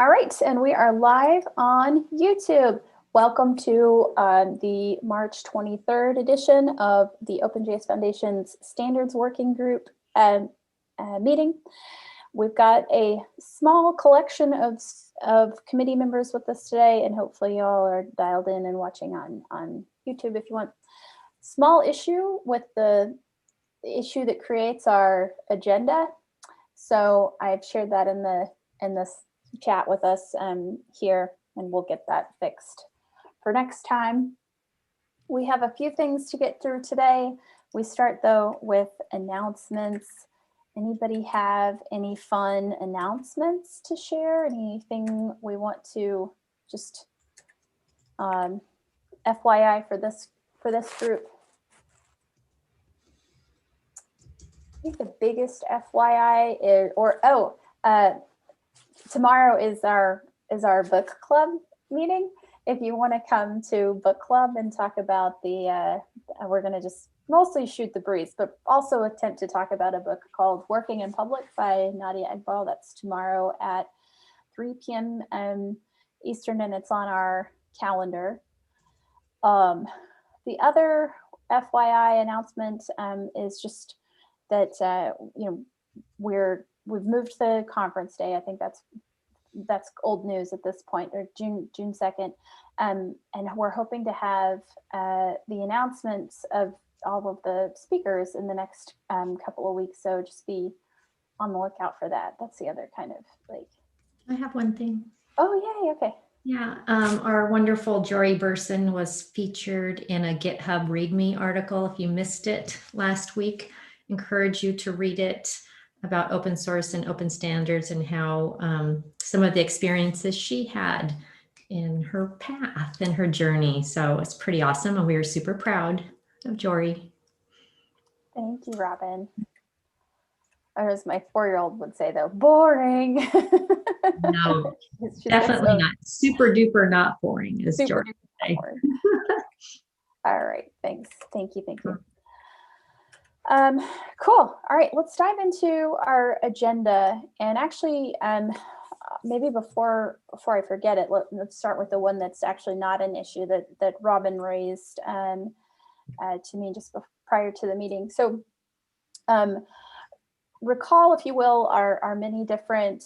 All right, and we are live on YouTube. Welcome to the March 23rd edition of the OpenJS Foundation's Standards Working Group meeting. We've got a small collection of committee members with us today, and hopefully you all are dialed in and watching on YouTube if you want. Small issue with the issue that creates our agenda. So I've shared that in this chat with us here, and we'll get that fixed for next time. We have a few things to get through today. We start though with announcements. Anybody have any fun announcements to share? Anything we want to just FYI for this group? I think the biggest FYI is, tomorrow is our book club meeting. If you want to come to book club and talk about we're going to just mostly shoot the breeze, but also attempt to talk about a book called Working in Public by Nadia Egbal. That's tomorrow at 3 p.m. Eastern, and it's on our calendar. The other FYI announcement is just that we've moved the conference day. I think that's old news at this point, or June 2nd, and we're hoping to have the announcements of all of the speakers in the next couple of weeks. So just be on the lookout for that. That's the other kind of like. I have one thing. Oh, yay, okay. Yeah, our wonderful Jory Burson was featured in a GitHub README article. If you missed it last week, encourage you to read it, about open source and open standards and how some of the experiences she had in her path and her journey. So it's pretty awesome, and we are super proud of Jory. Thank you, Robin. Or as my 4-year-old would say, though, boring. No, definitely not. Super duper not boring, as Jory would say. All right, thanks. Thank you. Cool. All right, let's dive into our agenda. And actually, maybe before I forget it, let's start with the one that's actually not an issue that Robin raised to me just prior to the meeting. So recall, if you will, our many different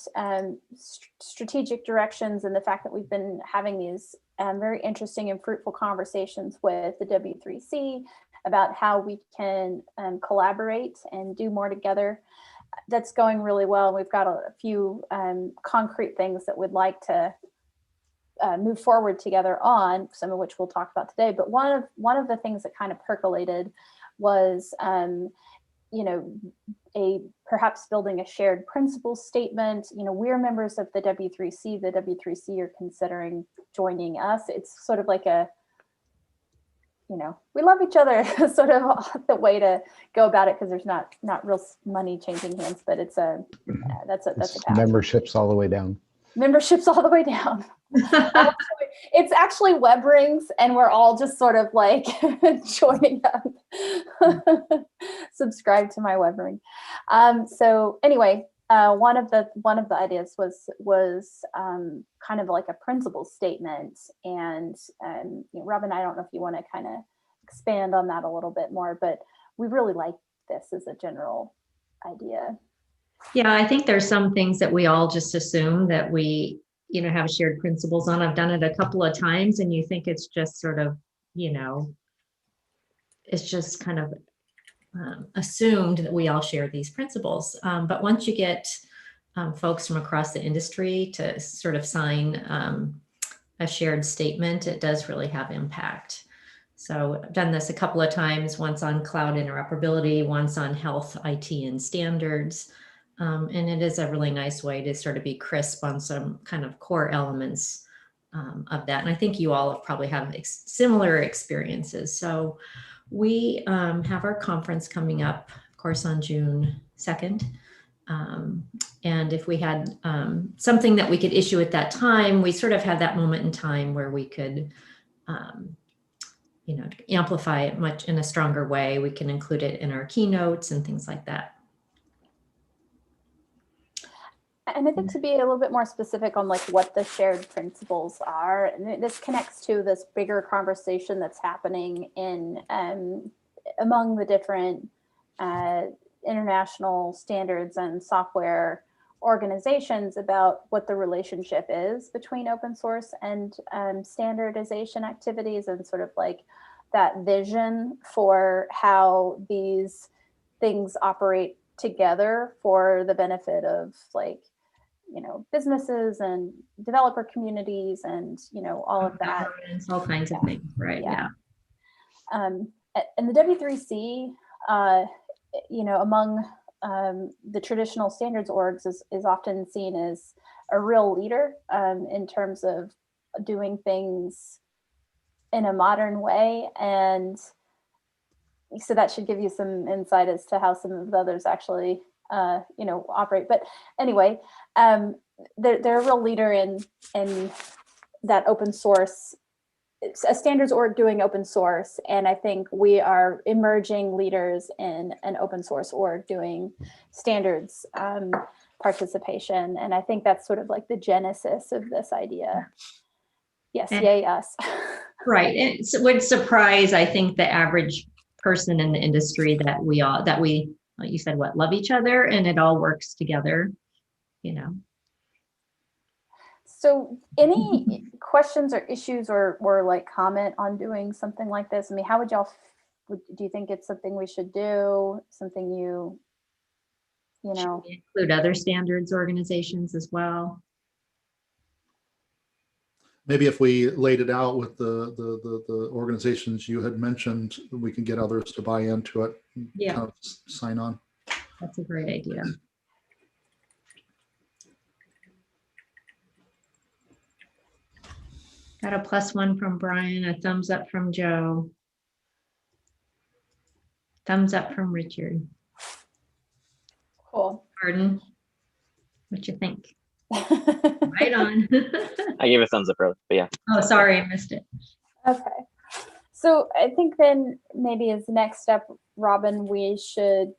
strategic directions, and the fact that we've been having these very interesting and fruitful conversations with the W3C about how we can collaborate and do more together. That's going really well. We've got a few concrete things that we'd like to move forward together on, some of which we'll talk about today. But one of the things that kind of percolated was, perhaps building a shared principles statement. We're members of the W3C. The W3C are considering joining us. It's sort of like we love each other, sort of the way to go about it, because there's not real money changing hands, but it's that's a path. Memberships all the way down. Memberships all the way down. It's actually web rings, and we're all just sort of like joining up. Subscribe to my web ring. So anyway, one of the ideas was kind of like a principle statement, and Robin, I don't know if you want to kind of expand on that a little bit more, but we really like this as a general idea. Yeah, I think there's some things that we all just assume that we have shared principles on. I've done it a couple of times, and you think it's just sort of it's just kind of assumed that we all share these principles, but once you get folks from across the industry to sort of sign a shared statement, it does really have impact. So I've done this a couple of times, once on cloud interoperability, once on health, IT, and standards. And it is a really nice way to sort of be crisp on some kind of core elements of that. And I think you all probably have similar experiences. So we have our conference coming up, of course, on June 2nd. And if we had something that we could issue at that time, we sort of had that moment in time where we could, amplify it much in a stronger way. We can include it in our keynotes and things like that. And I think to be a little bit more specific on like what the shared principles are, and this connects to this bigger conversation that's happening in among the different international standards and software organizations about what the relationship is between open source and standardization activities, and sort of like that vision for how these things operate together for the benefit of like, you know, businesses and developer communities and, you know, all of that. Governments, all kinds of things, right? Yeah. And the W3C, you know, among the traditional standards orgs is often seen as a real leader in terms of doing things in a modern way. And so that should give you some insight as to how some of the others actually, you know, operate. But anyway, they're a real leader in that open source, a standards org doing open source. And I think we are emerging leaders in an open source org doing standards participation. And I think that's sort of like the genesis of this idea. Yes, And, yay us. Right. It would surprise, I think, the average person in the industry that we like you said, love each other and it all works together, you know. So any questions or issues or like comment on doing something like this? I mean, how would y'all, do you think it's something we should do? Something you know? Should we include other standards organizations as well? Maybe if we laid it out with the organizations you had mentioned, we can get others to buy into it. Yeah, kind of sign on. that's a great idea. Got a +1 from Brian, a thumbs up from Joe. Thumbs up from Richard. Cool. Pardon? What you think? Right on. I gave a thumbs up earlier, but yeah. Oh, sorry, I missed it. Okay. So I think then maybe as the next step, Robin, we should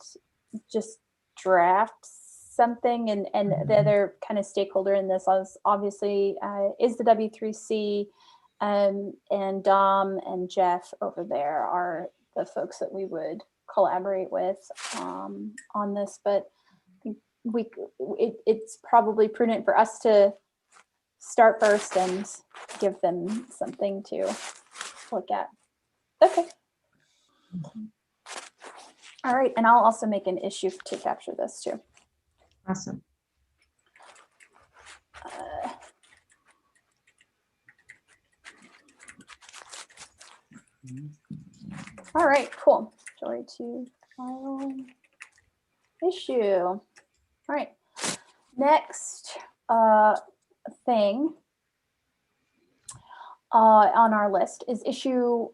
just draft something, and the other kind of stakeholder in this is obviously is the W3C, and Dom and Jeff over there are the folks that we would collaborate with on this. But I think it's probably prudent for us to start first and give them something to look at. Okay. All right, and I'll also make an issue to capture this too. Awesome. All right, cool. Joy to file issue. All right, next thing on our list is issue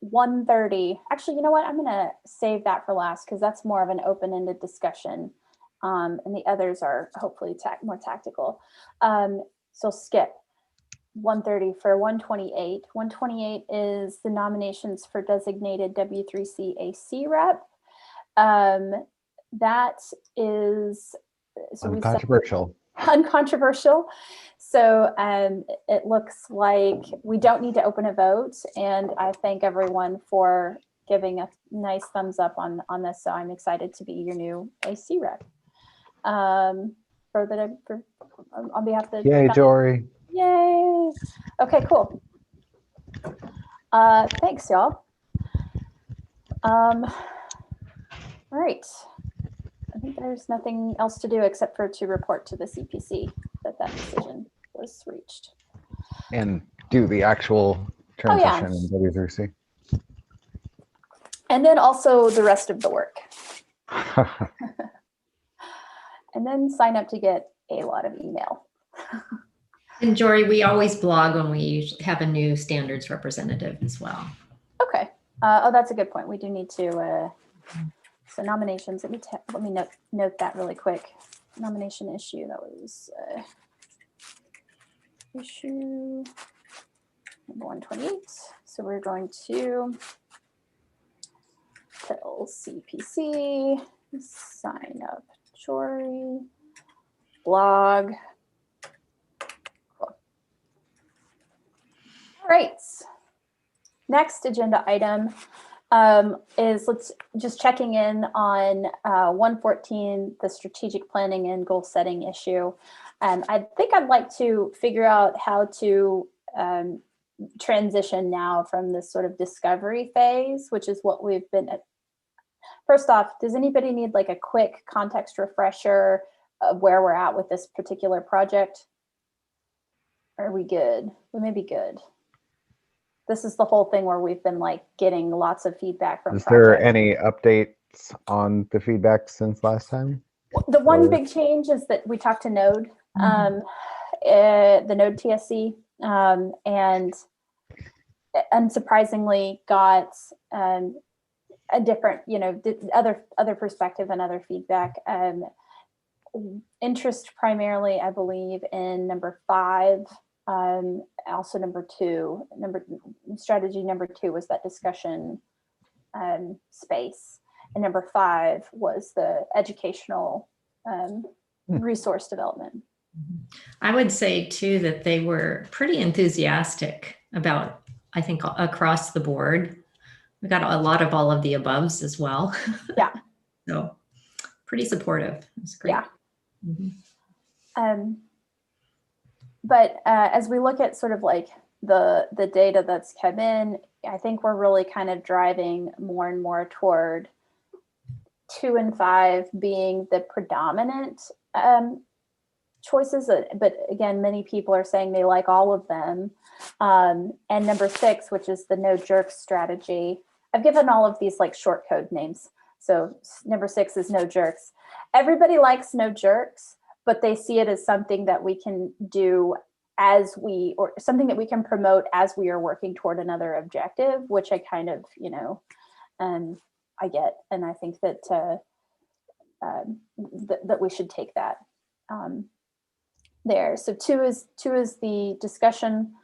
130. Actually, you know what? I'm going to save that for last because that's more of an open-ended discussion, and the others are hopefully more tactical. So skip 130 for 128. 128 is the nominations for designated W3C AC rep. That is so uncontroversial. Uncontroversial. So it looks like we don't need to open a vote, and I thank everyone for giving a nice thumbs up on this. So I'm excited to be your new AC rep. On behalf of the Yay, Jory. Yay. Okay, cool. Thanks, y'all. All right. I think there's nothing else to do except for to report to the CPC that decision was reached. And do the actual transition in W3C. And then also the rest of the work. And then sign up to get a lot of email. And Jory, we always blog when we have a new standards representative as well. Okay. Oh, that's a good point. We do need to, so nominations, let me note that really quick. Nomination issue, that was issue number 128. So we're going to tell CPC, sign up Jory. blog. Cool. All right. Next agenda item is let's just checking in on 114, the strategic planning and goal setting issue. I think I'd like to figure out how to transition now from this sort of discovery phase, which is what we've been at. First off, does anybody need like a quick context refresher of where we're at with this particular project? Are we good? We may be good. This is the whole thing where we've been like getting lots of feedback from Is there projects. any updates on the feedback since last time? The one Or- big change is that we talked to Node, the Node TSC, and unsurprisingly got a different, other perspective and other feedback. Interest primarily, I believe, in number 5. Also number 2, strategy number 2 was that discussion space. And number 5 was the educational resource development. I would say too that they were pretty enthusiastic about, I think, across the board. We got a lot of all of the aboves as well. Yeah. So pretty supportive. It's great. Yeah. Mm-hmm. But as we look at sort of like the data that's come in, I think we're really kind of driving more and more toward 2 and 5 being the predominant choices. But again, many people are saying they like all of them. And number 6, which is the no jerks strategy. I've given all of these like short code names. So number 6 is no jerks. Everybody likes no jerks, but they see it as something that we can do or something that we can promote as we are working toward another objective, which I kind of, I get. And I think that that we should take that there. So 2 is the discussion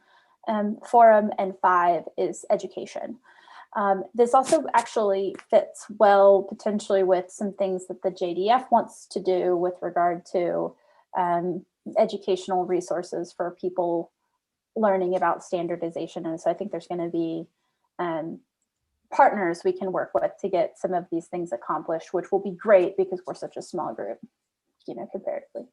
forum, and 5 is education. This also actually fits well potentially with some things that the JDF wants to do with regard to educational resources for people learning about standardization. And so I think there's going to be partners we can work with to get some of these things accomplished, which will be great because we're such a small group, comparatively.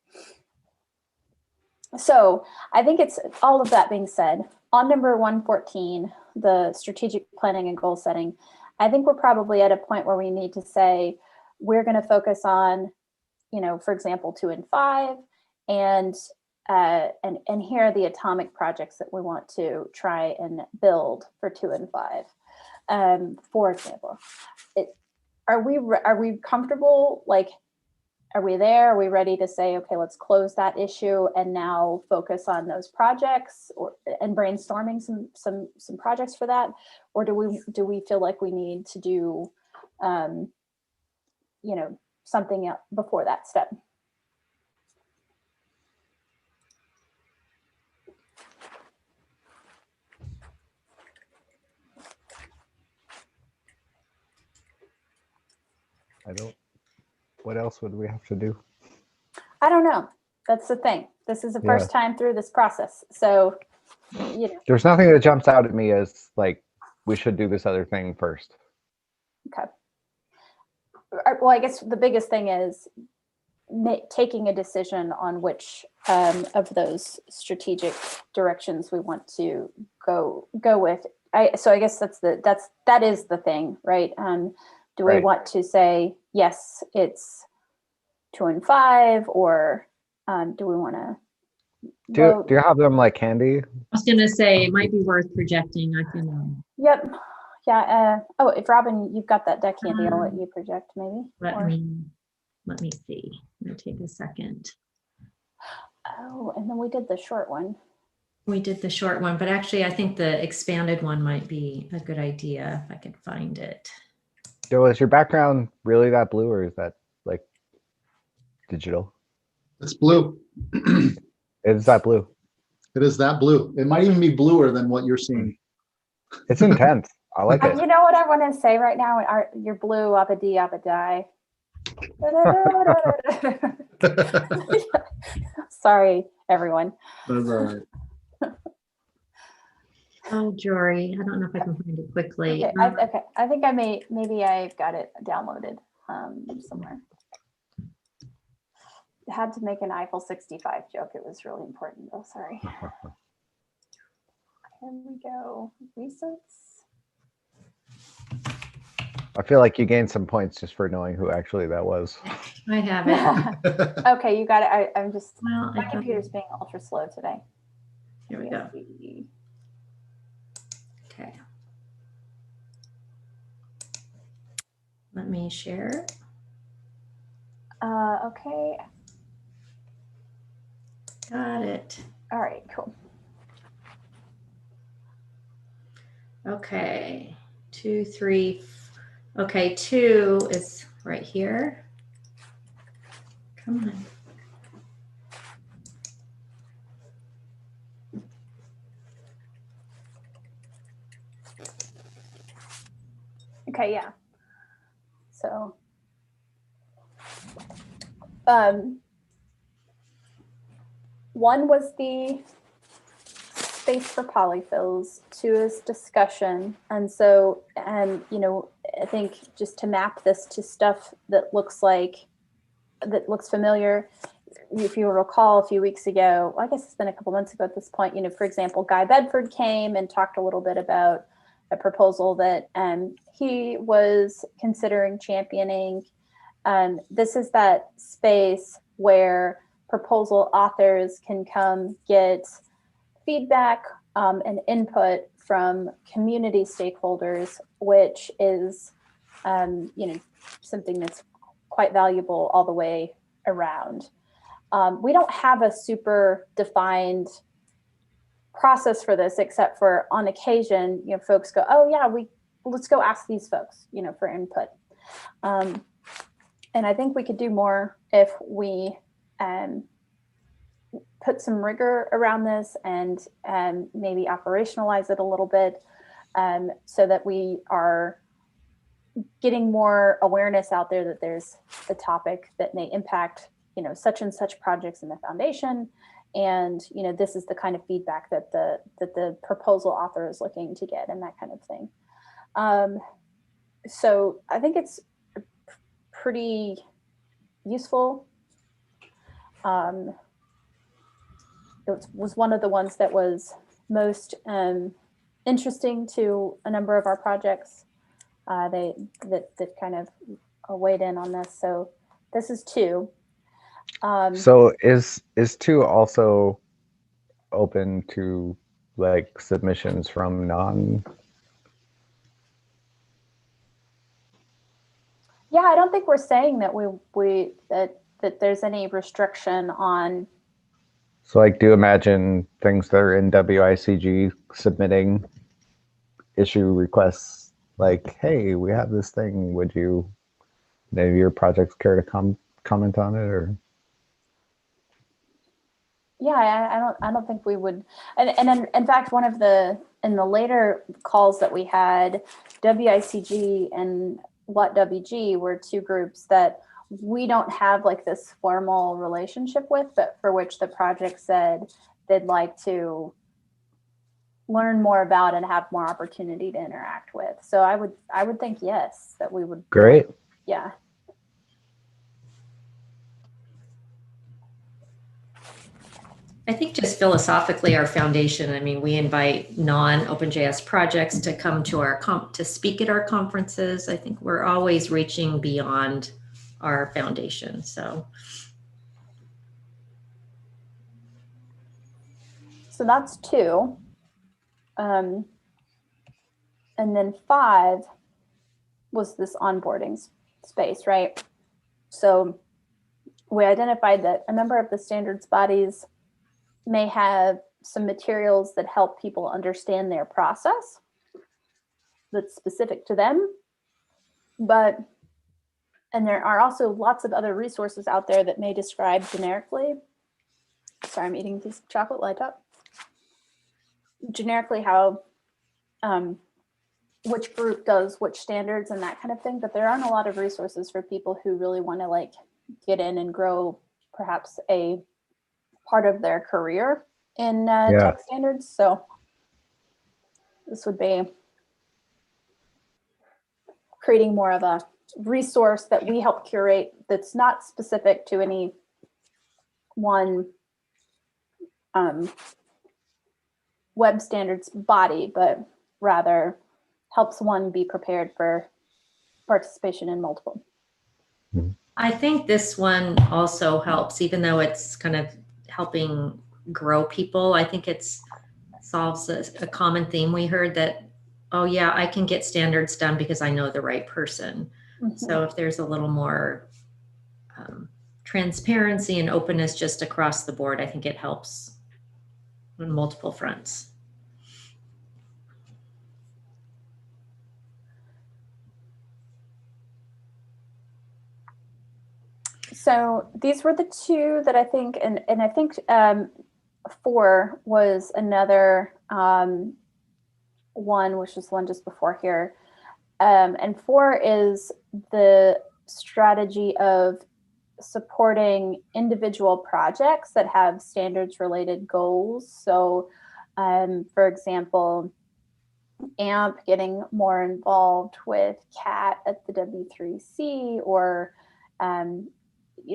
So I think it's all of that being said, on number 114, the strategic planning and goal setting, I think we're probably at a point where we need to say, we're going to focus on, for example, 2 and 5, and here are the atomic projects that we want to try and build for 2 and 5. For example, are we comfortable? Like, are we there? Are we ready to say, okay, let's close that issue and now focus on those projects and brainstorming some projects for that? Or do we feel like we need to do, something else before that step? What else would we have to do? I don't know. That's the thing. This is the first time through this process. So, There's nothing that jumps out at me as like, we should do this other thing first. Okay. Well, I guess the biggest thing is taking a decision on which of those strategic directions we want to go with. So I guess that is the thing, right? Do we want to say, yes, it's 2 and 5, or do we want to do you have them like handy? I was going to say it might be worth projecting. I can. Yep. Yeah. If Robin, you've got that deck handy, I'll let you project maybe. Let me see. It'll take a second. Oh, and then we did the short one. We did the short one, but actually I think the expanded one might be a good idea if I can find it. So is your background really that blue, or is that like digital? It's blue. Is that blue? It is that blue. It might even be bluer than what you're seeing. It's intense. I like it. You know what I want to say right now? You're blue, abba dee, abba die. Sorry, everyone. That's all right. Oh, Jory, I don't know if I can find it quickly. Okay, I think maybe I've got it downloaded somewhere. I had to make an Eiffel 65 joke. It was really important though, sorry. Here we go, recents. I feel like you gained some points just for knowing who actually that was. I have it. Okay, you got it. I'm just, Well, my computer's being ultra slow today. here we go. Okay. Let me share. Okay, Got it. all right, cool. Okay, 2, 3. Okay, 2 is right here. Come on. Okay, yeah. So, one was the space for polyfills, 2 is discussion. And so, you know, I think just to map this to stuff that looks familiar, if you recall a few weeks ago, well, I guess it's been a couple months ago at this point, you know, for example, Guy Bedford came and talked a little bit about a proposal that he was considering championing. This is that space where proposal authors can come get feedback and input from community stakeholders, which is, you know, something that's quite valuable all the way around. We don't have a super defined process for this, except for on occasion, you know, folks go, oh yeah, let's go ask these folks, you know, for input. And I think we could do more if we put some rigor around this and maybe operationalize it a little bit, so that we are getting more awareness out there that there's a topic that may impact, you know, such and such projects in the foundation. And, you know, this is the kind of feedback that the proposal author is looking to get and that kind of thing. So I think it's pretty useful. It was one of the ones that was most interesting to a number of our projects. That kind of weighed in on this. So this is 2. So is 2 also open to like submissions from non? Yeah, I don't think we're saying that that there's any restriction on. So like, do you imagine things that are in WICG submitting issue requests like, hey, we have this thing, would you, maybe your projects care to comment on it? Or Yeah, I don't think we would. And in fact, in the later calls that we had, WICG and WG were 2 groups that we don't have like this formal relationship with, but for which the project said they'd like to learn more about and have more opportunity to interact with. So I would think yes, that we would. great. Yeah. I think just philosophically, our foundation, I mean, we invite non-OpenJS projects to come to to speak at our conferences. I think we're always reaching beyond our foundation. So that's 2. And then 5 was this onboarding space, right? So we identified that a number of the standards bodies may have some materials that help people understand their process that's specific to them. And there are also lots of other resources out there that may describe generically. Sorry, I'm eating a piece of chocolate light up. Generically how which group does which standards and that kind of thing, but there aren't a lot of resources for people who really want to like get in and grow perhaps a part of their career in tech standards. So this would be creating more of a resource that we help curate that's not specific to any one web standards body, but rather helps one be prepared for participation in multiple. I think this one also helps, even though it's kind of helping grow people. I think it solves a common theme we heard that, oh yeah, I can get standards done because I know the right person. Mm-hmm. So if there's a little more transparency and openness just across the board, I think it helps on multiple fronts. So these were the two that I think, and I think 4 was another one, which was the one just before here. And 4 is the strategy of supporting individual projects that have standards related goals. So for example, AMP getting more involved with CAT at the W3C, or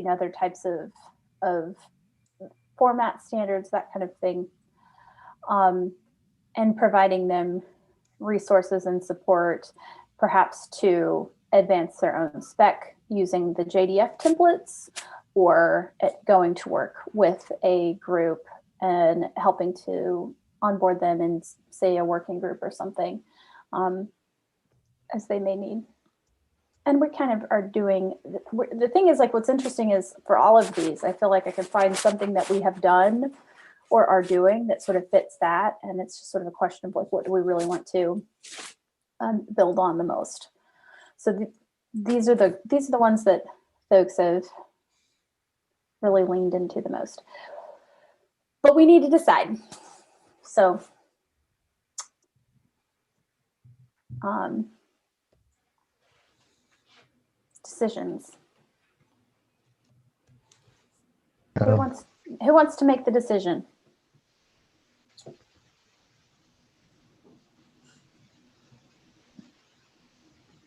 other types of format standards, that kind of thing, and providing them resources and support, perhaps to advance their own spec using the JDF templates, or going to work with a group and helping to onboard them in, say, a working group or something, as they may need. And we kind of are doing, the thing is, like, what's interesting is for all of these, I feel like I can find something that we have done or are doing that sort of fits that. And it's just sort of a question of like, what do we really want to build on the most? So these are the ones that folks have really leaned into the most. But we need to decide. So decisions. Who wants to make the decision?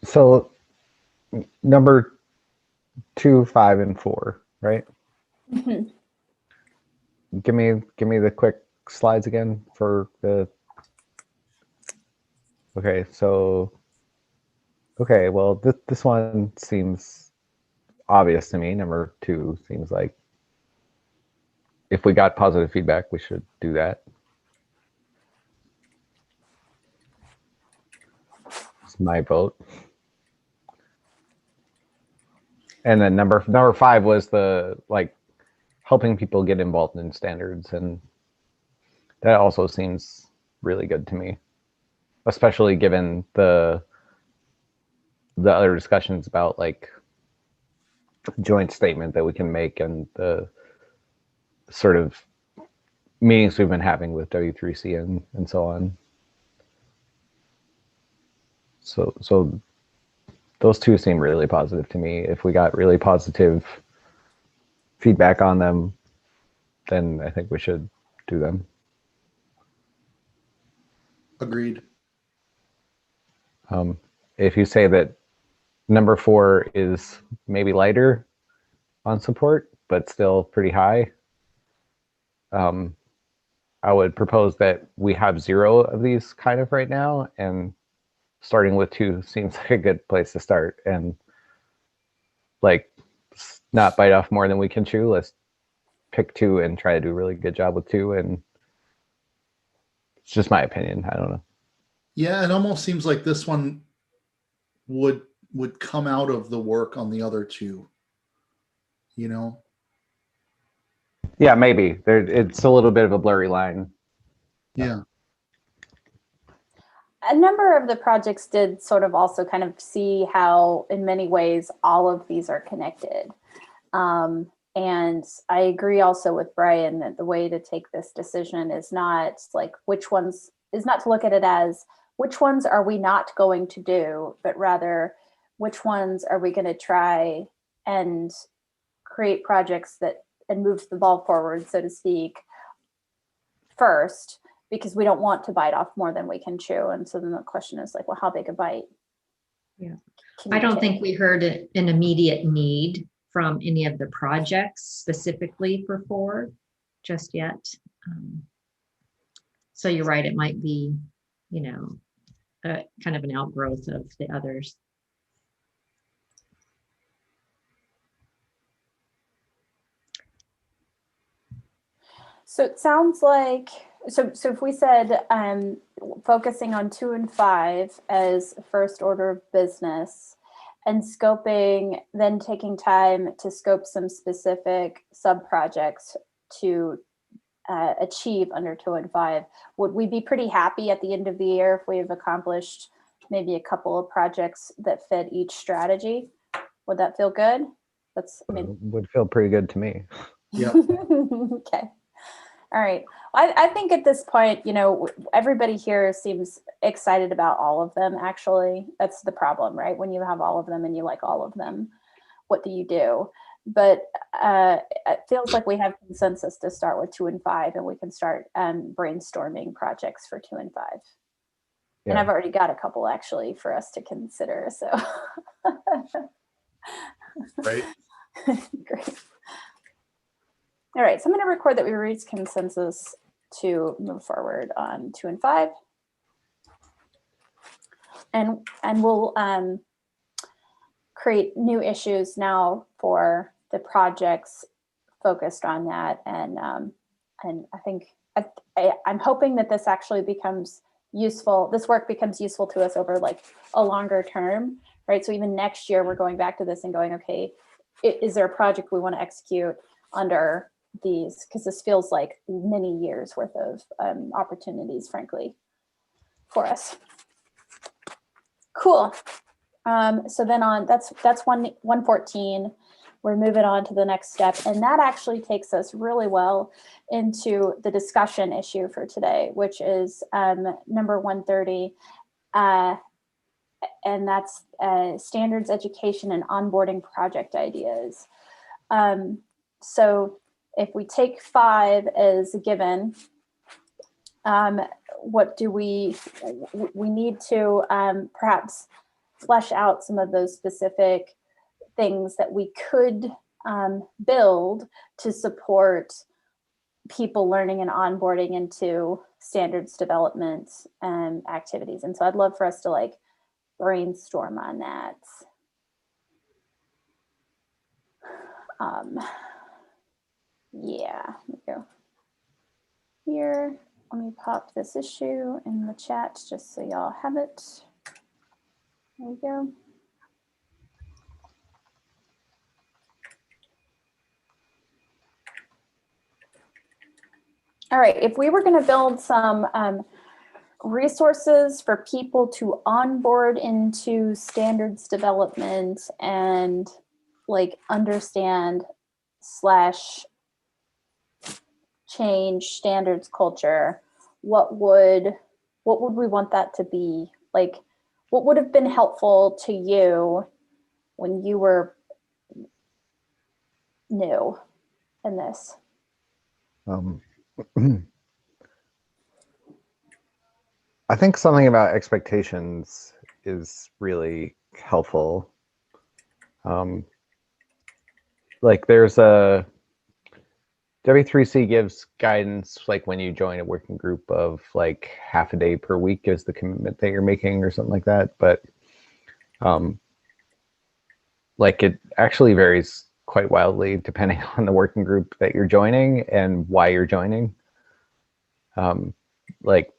So number 2, 5, and 4, right? Mm-hmm. Give me the quick slides again for the. Okay, so. Okay, well, this one seems obvious to me. Number 2 seems like if we got positive feedback, we should do that. It's my vote. And then number 5 was the like helping people get involved in standards, and that also seems really good to me, especially given the other discussions about like joint statement that we can make and the sort of meetings we've been having with W3C and so on. So those 2 seem really positive to me. If we got really positive feedback on them, then I think we should do them. Agreed. If you say that number 4 is maybe lighter on support, but still pretty high, I would propose that we have 0 of these kind of right now, and starting with 2 seems like a good place to start, and like not bite off more than we can chew. Let's pick 2 and try to do a really good job with 2. And it's just my opinion. I don't know. Yeah, it almost seems like this one would come out of the work on the other 2. Yeah, maybe. It's a little bit of a blurry line. Yeah. A number of the projects did sort of also kind of see how, in many ways, all of these are connected. And I agree also with Brian that the way to take this decision is not like is not to look at it as which ones are we not going to do, but rather which ones are we going to try and create projects that and move the ball forward, so to speak, first, because we don't want to bite off more than we can chew. And so then the question is like, well, how big a bite? Yeah. can I you don't take? think we heard an immediate need from any of the projects specifically for Ford just yet. So you're right, it might be, you know, kind of an outgrowth of the others. So it sounds like, so if we said focusing on 2 and 5 as first order of business, and scoping, then taking time to scope some specific sub-projects to achieve under 2 and 5, would we be pretty happy at the end of the year if we've accomplished maybe a couple of projects that fit each strategy? Would that feel good? That's, I mean, Would feel pretty good to me. Yeah. okay. All right. I think at this point, you know, everybody here seems excited about all of them, actually. That's the problem, right? When you have all of them and you like all of them, what do you do? But it feels like we have consensus to start with 2 and 5, and we can start brainstorming projects for 2 and 5. Yeah. And I've already got a couple actually for us to consider, so. Right. Great. All right, so I'm going to record that we reached consensus to move forward on 2 and 5. And we'll create new issues now for the projects focused on that. And I think I'm hoping that this actually becomes useful. This work becomes useful to us over like a longer term, right? So even next year, we're going back to this and going, okay, is there a project we want to execute under these? Because this feels like many years worth of opportunities, frankly, for us. Cool. So then on, that's 114. We're moving on to the next step. And that actually takes us really well into the discussion issue for today, which is number 130. And that's standards education and onboarding project ideas. So if we take 5 as a given, what do we need to perhaps flesh out some of those specific things that we could build to support people learning and onboarding into standards development activities. And so I'd love for us to like brainstorm on that. Yeah, let me go here. Let me pop this issue in the chat just so y'all have it. There we go. All right, if we were going to build some resources for people to onboard into standards development and like understand / change standards culture, what would we want that to be? Like, what would have been helpful to you when you were new in this? I think something about expectations is really helpful. Like there's a W3C gives guidance like when you join a working group of like half a day per week is the commitment that you're making or something like that. But like it actually varies quite wildly depending on the working group that you're joining and why you're joining. Like,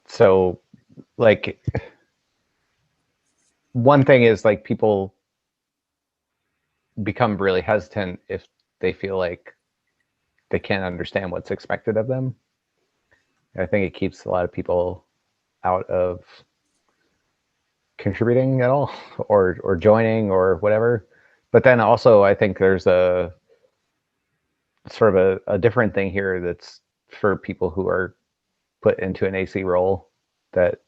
so like one thing is like people become really hesitant if they feel like they can't understand what's expected of them. I think it keeps a lot of people out of contributing at all or joining or whatever. But then also I think there's a sort of a different thing here that's for people who are put into an AC role that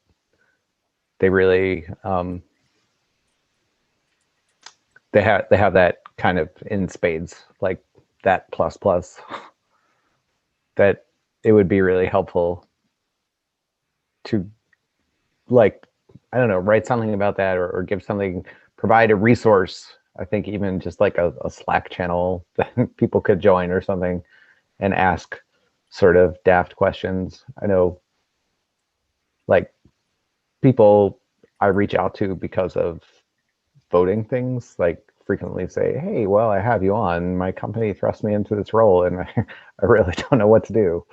they really they have that kind of in spades, like that plus plus, that it would be really helpful to, like, I don't know, write something about that, or give something, provide a resource. I think even just like a Slack channel that people could join or something and ask sort of daft questions. I know, like, people I reach out to because of voting things, like, frequently say, hey, well, I have you on, my company thrust me into this role and I really don't know what to do.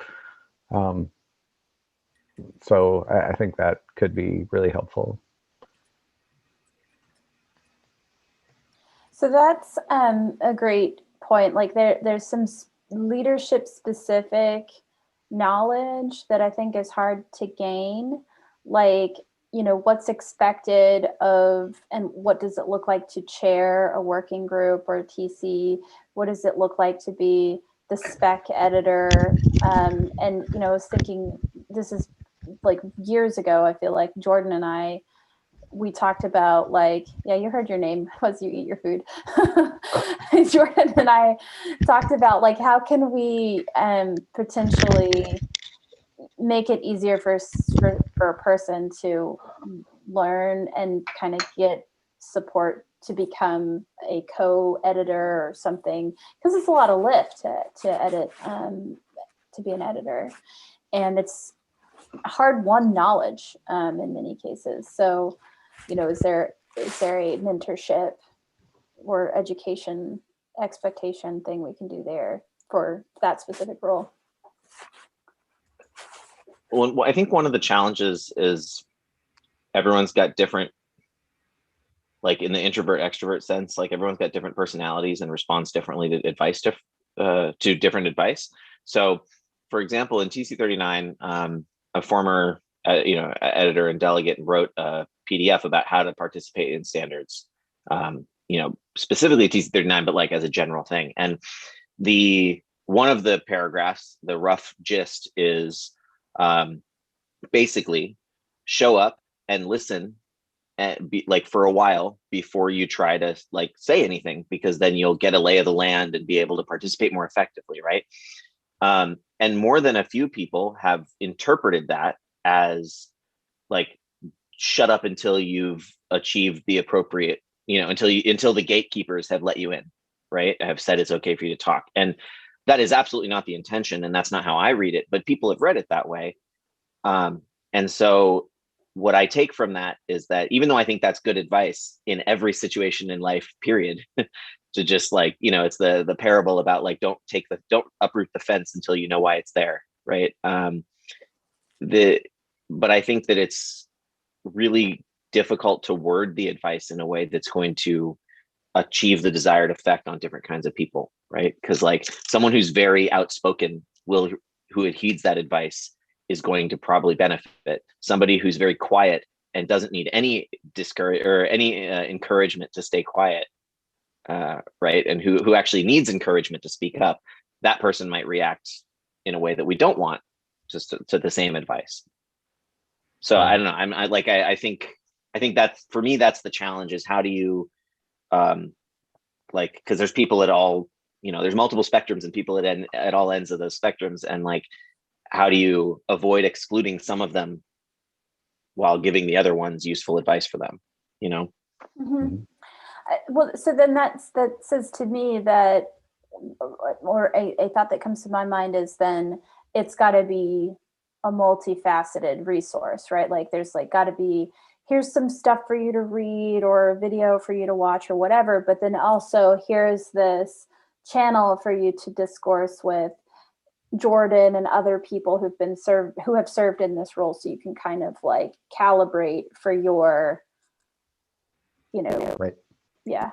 So I think that could be really helpful. So that's a great point. Like there's some leadership specific knowledge that I think is hard to gain. Like, you know, what's expected of, and what does it look like to chair a working group or a TC? What does it look like to be the spec editor? And, you know, I was thinking, this is like years ago, I feel like Jordan and I, we talked about, like, yeah, you heard your name as you eat your food. Jordan and I talked about, like, how can we potentially make it easier for a person to learn and kind of get support to become a co-editor or something, because it's a lot of lift to edit, to be an editor, and it's hard-won knowledge in many cases. So, you know, is there a mentorship or education expectation thing we can do there for that specific role? Well, I think one of the challenges is everyone's got different, like in the introvert extrovert sense, like everyone's got different personalities and responds differently to advice, to different advice. So, for example, in TC39, a former editor and delegate wrote a PDF about how to participate in standards, you know, specifically TC39, but like as a general thing. And one of the paragraphs, the rough gist is basically show up and listen and be like for a while before you try to like say anything, because then you'll get a lay of the land and be able to participate more effectively, right? And more than a few people have interpreted that as like, shut up until you've achieved the appropriate, you know, until the gatekeepers have let you in, right? Have said it's okay for you to talk. And that is absolutely not the intention, and that's not how I read it, but people have read it that way. And so what I take from that is that even though I think that's good advice in every situation in life, period, to just like, you know, it's the parable about like, don't uproot the fence until you know why it's there, right? But I think that it's really difficult to word the advice in a way that's going to achieve the desired effect on different kinds of people, right? Because like someone who's very outspoken who heeds that advice is going to probably benefit. Somebody who's very quiet and doesn't need any encouragement to stay quiet, right? And who actually needs encouragement to speak up, that person might react in a way that we don't want just to the same advice. So I don't know. I think that's, for me, that's the challenge, is how do you like, because there's people at all, you know, there's multiple spectrums and people at all ends of those spectrums, and like, how do you avoid excluding some of them while giving the other ones useful advice for them, you know? Mm-hmm. Well, so then that says to me that, or a thought that comes to my mind is, then it's got to be a multifaceted resource, right? Like there's like got to be, here's some stuff for you to read or a video for you to watch or whatever, but then also here's this channel for you to discourse with Jordan and other people who have served in this role, so you can kind of like calibrate for your, you know, Right. Yeah.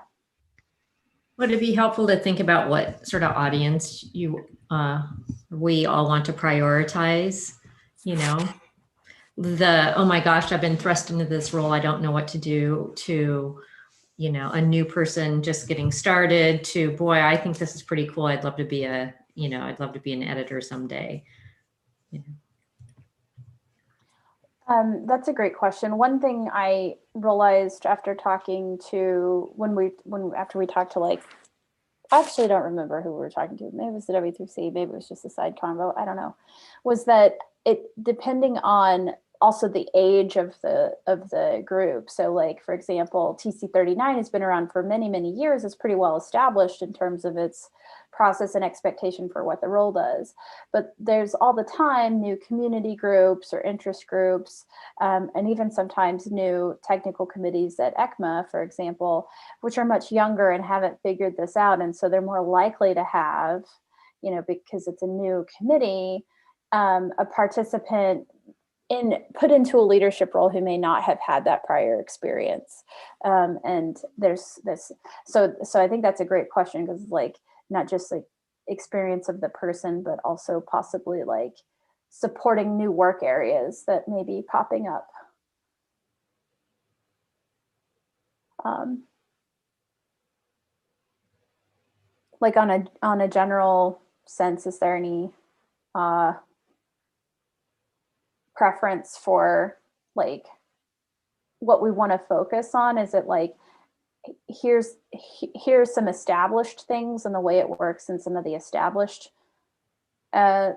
Would it be helpful to think about what sort of audience we all want to prioritize? You know, oh my gosh, I've been thrust into this role, I don't know what to do, to, you know, a new person just getting started, to, boy, I think this is pretty cool, I'd love to be an editor someday. You know. That's a great question. One thing I realized after talking to after we talked to like, I actually don't remember who we were talking to. Maybe it was the W3C, maybe it was just a side convo. I don't know. Was that it depending on also the age of the group. So like, for example, TC39 has been around for many, many years. It's pretty well established in terms of its process and expectation for what the role does. But there's all the time new community groups or interest groups, and even sometimes new technical committees at ECMA, for example, which are much younger and haven't figured this out. And so they're more likely to have, because it's a new committee, a participant put into a leadership role who may not have had that prior experience. And there's this, so I think that's a great question, because like, not just like experience of the person, but also possibly like supporting new work areas that may be popping up. Like on a general sense, is there any preference for like what we want to focus on? Is it like, here's some established things and the way it works in some of the established fora,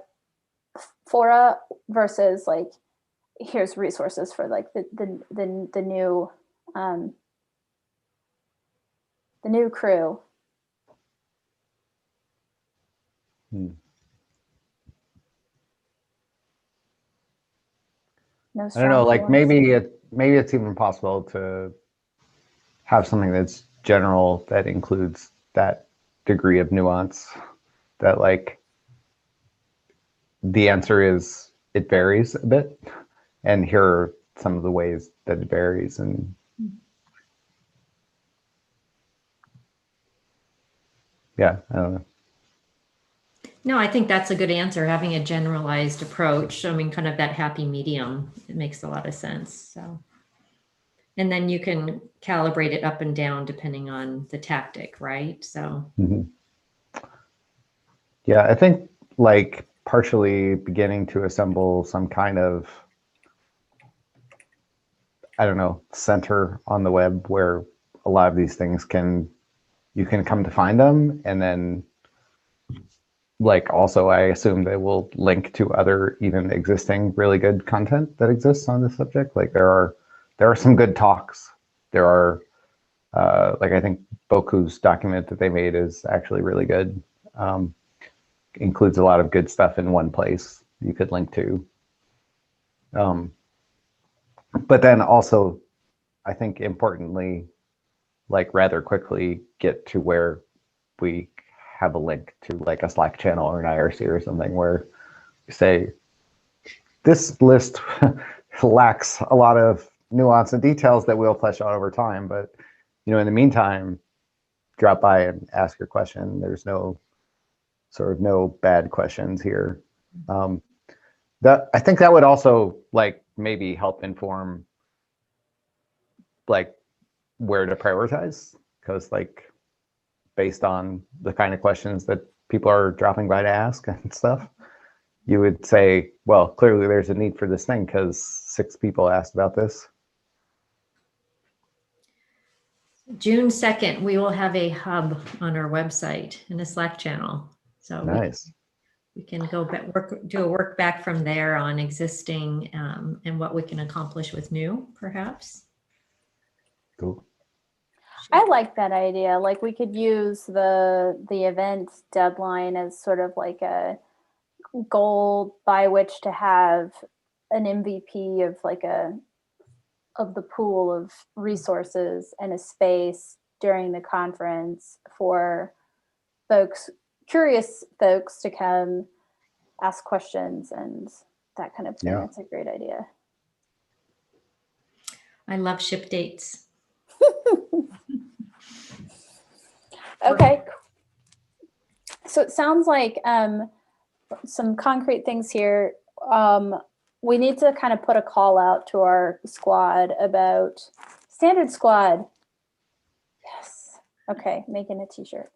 versus like, here's resources for like the new crew? No, I don't know, like strong feelings? maybe it's even possible to have something that's general that includes that degree of nuance, that like the answer is it varies a bit, and here are some of the ways that it varies. And yeah, I don't know. No, I think that's a good answer, having a generalized approach. I mean, kind of that happy medium. It makes a lot of sense. So, and then you can calibrate it up and down depending on the tactic, right? So, yeah, I think like partially beginning to assemble some kind of, I don't know, center on the web where a lot of these things you can come to find them. And then like also I assume they will link to other even existing really good content that exists on this subject. Like there are some good talks. There are like, I think Boku's document that they made is actually really good. Includes a lot of good stuff in one place you could link to. But then also, I think importantly, like rather quickly get to where we have a link to like a Slack channel or an IRC or something where you say, this list lacks a lot of nuance and details that we'll flesh out over time. But, in the meantime, drop by and ask your question. There's no bad questions here. I think that would also like maybe help inform like where to prioritize, because like based on the kind of questions that people are dropping by to ask and stuff, you would say, well, clearly there's a need for this thing because 6 people asked about this. June 2nd, we will have a hub on our website and a Slack channel. So Nice. we can go back, do a work back from there on existing and what we can accomplish with new, perhaps. Cool. I like that idea. Like we could use the event deadline as sort of like a goal by which to have an MVP of like of the pool of resources and a space during the conference for curious folks to come ask questions and that kind of thing. Yeah. That's a great idea. I love ship dates. Okay. So it sounds like some concrete things here. We need to kind of put a call out to our squad about standard squad. Yes. Okay, making a t-shirt.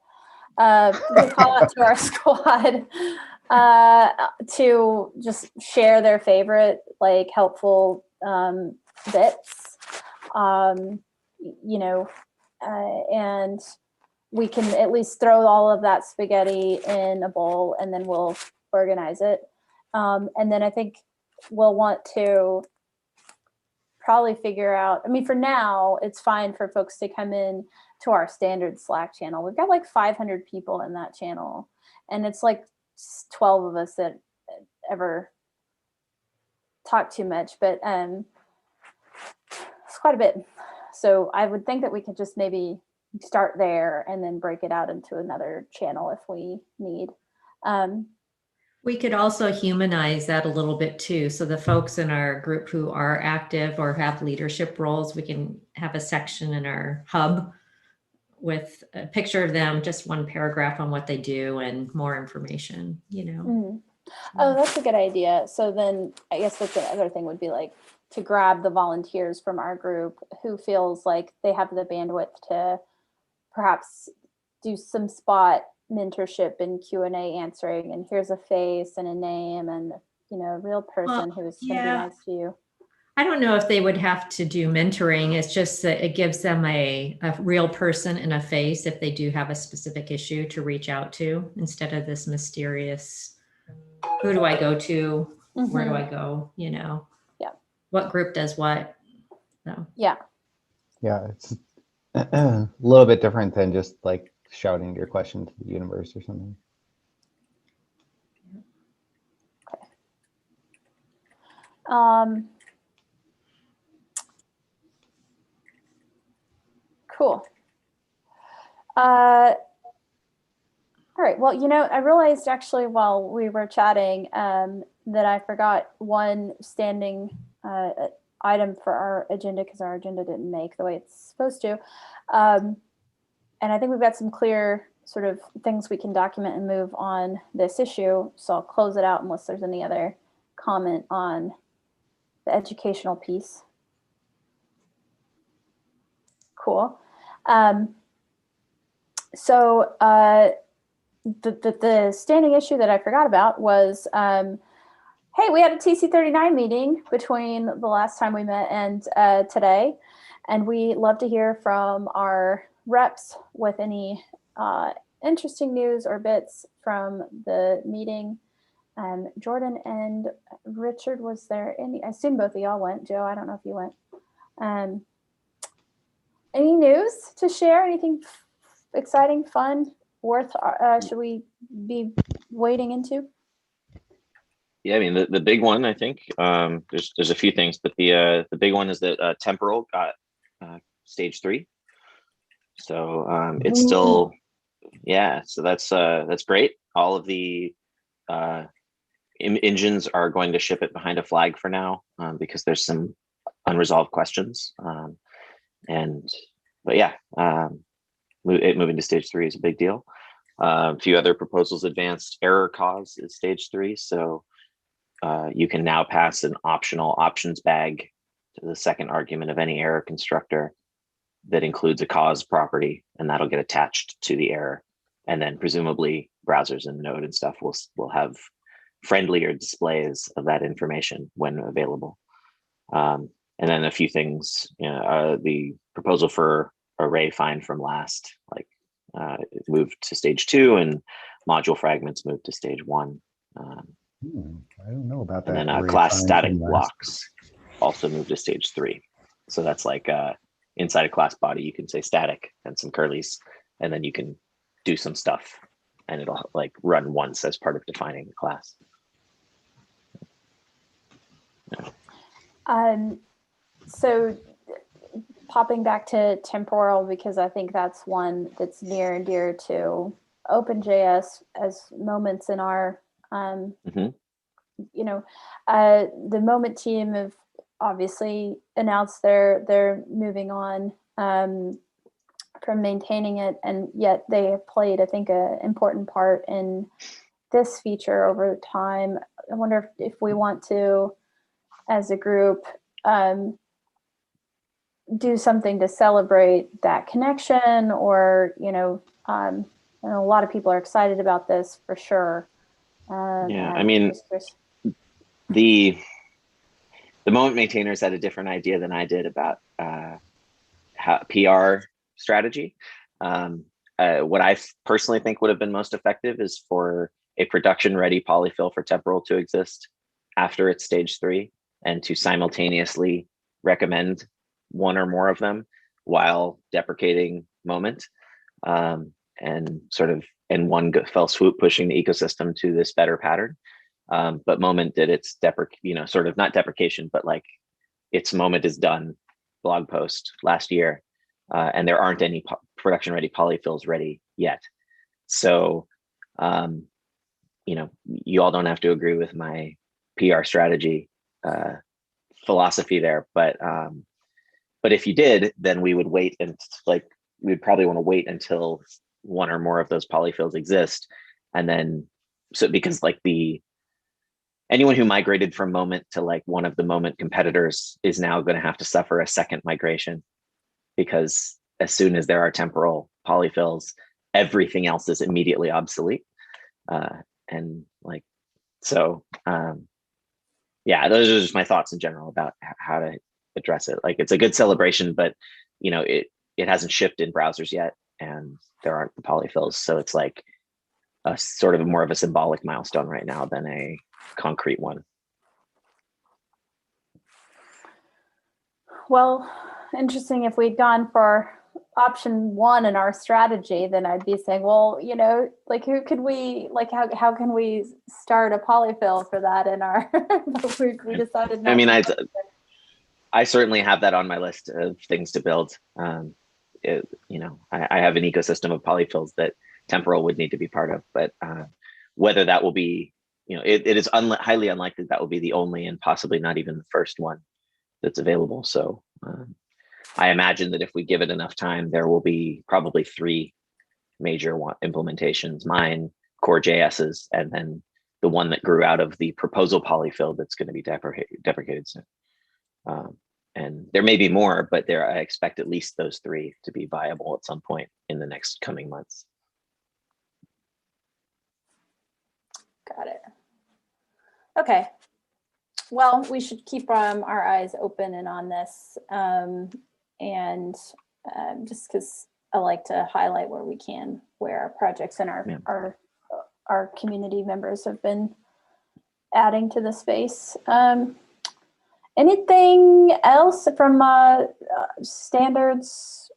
We call out to our squad to just share their favorite like helpful bits, you know, and we can at least throw all of that spaghetti in a bowl and then we'll organize it. And then I think we'll want to probably figure out, I mean, for now, it's fine for folks to come in to our standard Slack channel. We've got like 500 people in that channel, and it's like 12 of us that ever talk too much, but it's quite a bit. So I would think that we could just maybe start there and then break it out into another channel if we need. We could also humanize that a little bit too. So the folks in our group who are active or have leadership roles, we can have a section in our hub with a picture of them, just one paragraph on what they do and more information, you know. Oh, that's a good idea. So then I guess that's the other thing would be like to grab the volunteers from our group who feels like they have the bandwidth to perhaps do some spot mentorship and Q&A answering, and here's a face and a name and, you know, a real person who's going to be nice to you. I don't know if they would have to do mentoring. It's just that it gives them a real person and a face if they do have a specific issue to reach out to, instead of this mysterious, who do I go to? Where do I go? You know? Yeah. What group does what? So. Yeah. Yeah, it's a little bit different than just like shouting your question to the universe or something. Okay. Cool. All right. Well, you know, I realized actually while we were chatting that I forgot one standing item for our agenda, because our agenda didn't make the way it's supposed to. And I think we've got some clear sort of things we can document and move on this issue. So I'll close it out unless there's any other comment on the educational piece. Cool. So the standing issue that I forgot about was, hey, we had a TC39 meeting between the last time we met and today, and we love to hear from our reps with any interesting news or bits from the meeting. Jordan and Richard, was there any? I assume both of y'all went. Joe, I don't know if you went. Any news to share? Anything exciting, fun, worth? Should we be wading into? Yeah, I mean the big one, I think there's a few things, but the big one is that temporal got stage 3. So it's still, yeah. So that's great. All of the engines are going to ship it behind a flag for now because there's some unresolved questions. But yeah, moving to stage 3 is a big deal. A few other proposals advanced. Error cause is stage 3. So you can now pass an optional options bag to the second argument of any error constructor that includes a cause property, and that'll get attached to the error. And then presumably browsers and Node and stuff will have friendlier displays of that information when available. And then a few things, you know, the proposal for array find from last, like it moved to stage 2, and module fragments moved to stage 1. I don't know about that. And then class static blocks also moved to stage 3. So that's like inside a class body, you can say static and some curlies, and then you can do some stuff, and it'll like run once as part of defining the class. Yeah. So popping back to temporal, because I think that's one that's near and dear to OpenJS as moments in our, you know, the Moment team have obviously announced they're moving on from maintaining it, and yet they have played, I think, an important part in this feature over time. I wonder if we want to, as a group, do something to celebrate that connection, or, you know, I know a lot of people are excited about this for sure. Yeah, I mean, the the moment maintainers had a different idea than I did about how PR strategy. What I personally think would have been most effective is for a production-ready polyfill for temporal to exist after it's stage 3, and to simultaneously recommend one or more of them while deprecating moment, and sort of in one fell swoop pushing the ecosystem to this better pattern. But moment did its sort of not deprecation, but like its moment is done blog post last year, and there aren't any production ready polyfills ready yet. So, you all don't have to agree with my PR strategy philosophy there, but if you did, then we would wait, and we'd probably want to wait until one or more of those polyfills exist, and then because anyone who migrated from moment to like one of the moment competitors is now going to have to suffer a second migration, because as soon as there are temporal polyfills, everything else is immediately obsolete. Those are just my thoughts in general about how to address it. Like, it's a good celebration, but it hasn't shipped in browsers yet, and there aren't the polyfills. So it's like a sort of more of a symbolic milestone right now than a concrete one. Well, interesting. If we'd gone for option 1 in our strategy, then I'd be saying, well, like, who could we, like, how can we start a polyfill for that in our, but we decided not. I mean, I certainly have that on my list of things to build. I have an ecosystem of polyfills that temporal would need to be part of, but whether that will be, it is highly unlikely that will be the only, and possibly not even the first one that's available. So I imagine that if we give it enough time, there will be probably 3 major implementations: mine, core JS's, and then the one that grew out of the proposal polyfill that's going to be deprecated soon. And there may be more, but I expect at least those 3 to be viable at some point in the next coming months. Got it. Okay. Well, we should keep our eyes open and on this, just because I like to highlight where we can, where our projects and our community members have been adding to the space. Anything else from standards,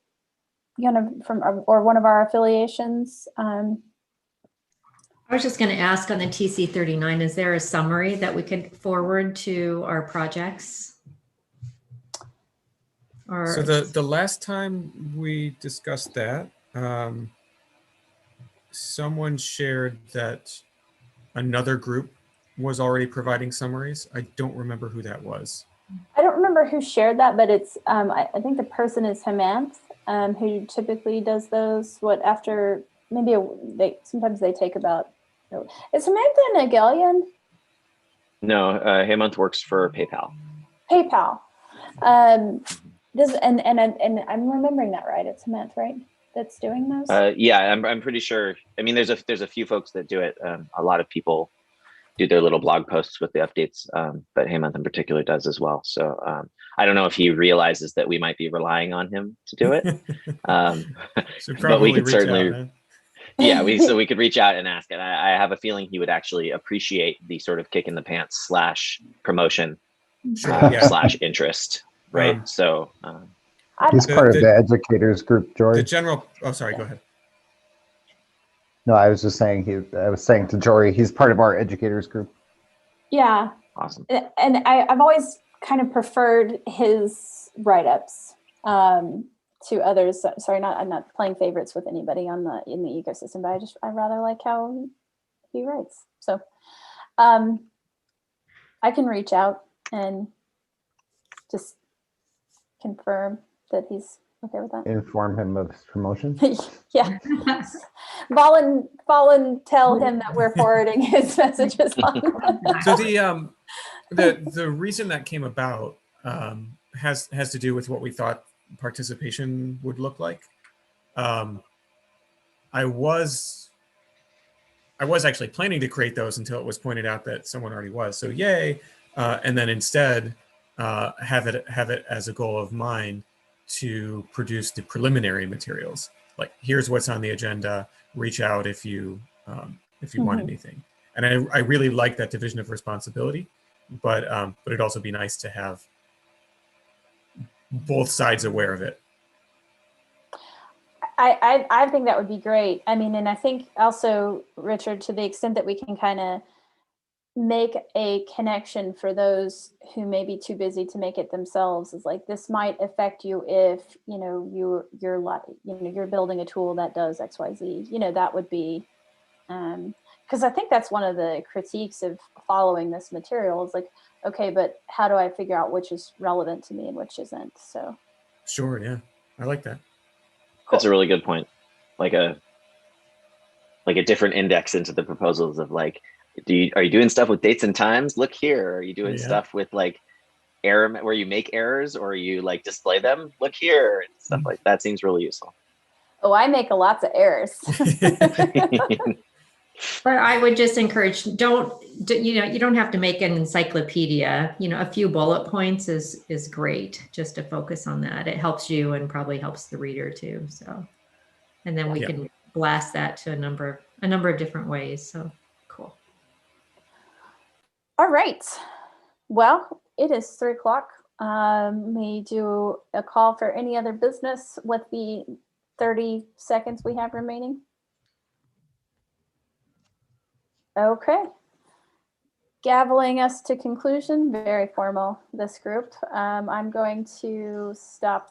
from or one of our affiliations? I was just going to ask on the TC39, is there a summary that we could forward to our projects? So the last time we discussed that, someone shared that another group was already providing summaries. I don't remember who that was. I don't remember who shared that, but it's I think the person is Hemanth, who typically does those. After maybe sometimes they take about. Is Hemanth an Hegelian? No, Hemant works for PayPal. PayPal. And I'm remembering that right. It's Hemanth, right? That's doing those. Yeah, I'm pretty sure. I mean, there's a few folks that do it. A lot of people do their little blog posts with the updates, but Hemant in particular does as well. So I don't know if he realizes that we might be relying on him to do it. But we could certainly. Yeah, we could reach out and ask, and I have a feeling he would actually appreciate the sort of kick in the pants / promotion / interest, right? So he's part of the educators group, Jory. The general. Oh, sorry. Go ahead. No, I was just saying. I was saying to Jory, he's part of our educators group. Yeah. Awesome. And I've always kind of preferred his write-ups to others. Sorry, I'm not playing favorites with anybody in the ecosystem, but I rather like how he writes. So I can reach out and just confirm that he's okay with that. Inform him of his promotion. Yeah. Tell him that we're forwarding his messages on. So the reason that came about has to do with what we thought participation would look like. I was actually planning to create those until it was pointed out that someone already was. So yay! And then instead, have it as a goal of mine to produce the preliminary materials. Like, here's what's on the agenda. Reach out if you want anything. And I really like that division of responsibility, but it'd also be nice to have both sides aware of it. I think that would be great. I mean, and I think also, Richard, to the extent that we can kind of make a connection for those who may be too busy to make it themselves, is like, this might affect you if, you know, you're building a tool that does XYZ, you know, that would be, because I think that's one of the critiques of following this material is like, okay, but how do I figure out which is relevant to me and which isn't? So. Sure, yeah, I like that. That's a really good point. Like a different index into the proposals of like, are you doing stuff with dates and times? Look here. Are you doing stuff with like error where you make errors or you like display them? Look here and stuff like that. Seems really useful. Oh, I make lots of errors. But I would just encourage, you don't have to make an encyclopedia. You know, a few bullet points is great just to focus on that. It helps you and probably helps the reader too. So, and then we can blast that to a number of different ways. So cool. All right. Well, it is 3 o'clock. We do a call for any other business with the 30 seconds we have remaining. Okay. Gaveling us to conclusion, very formal, this group. I'm going to stop the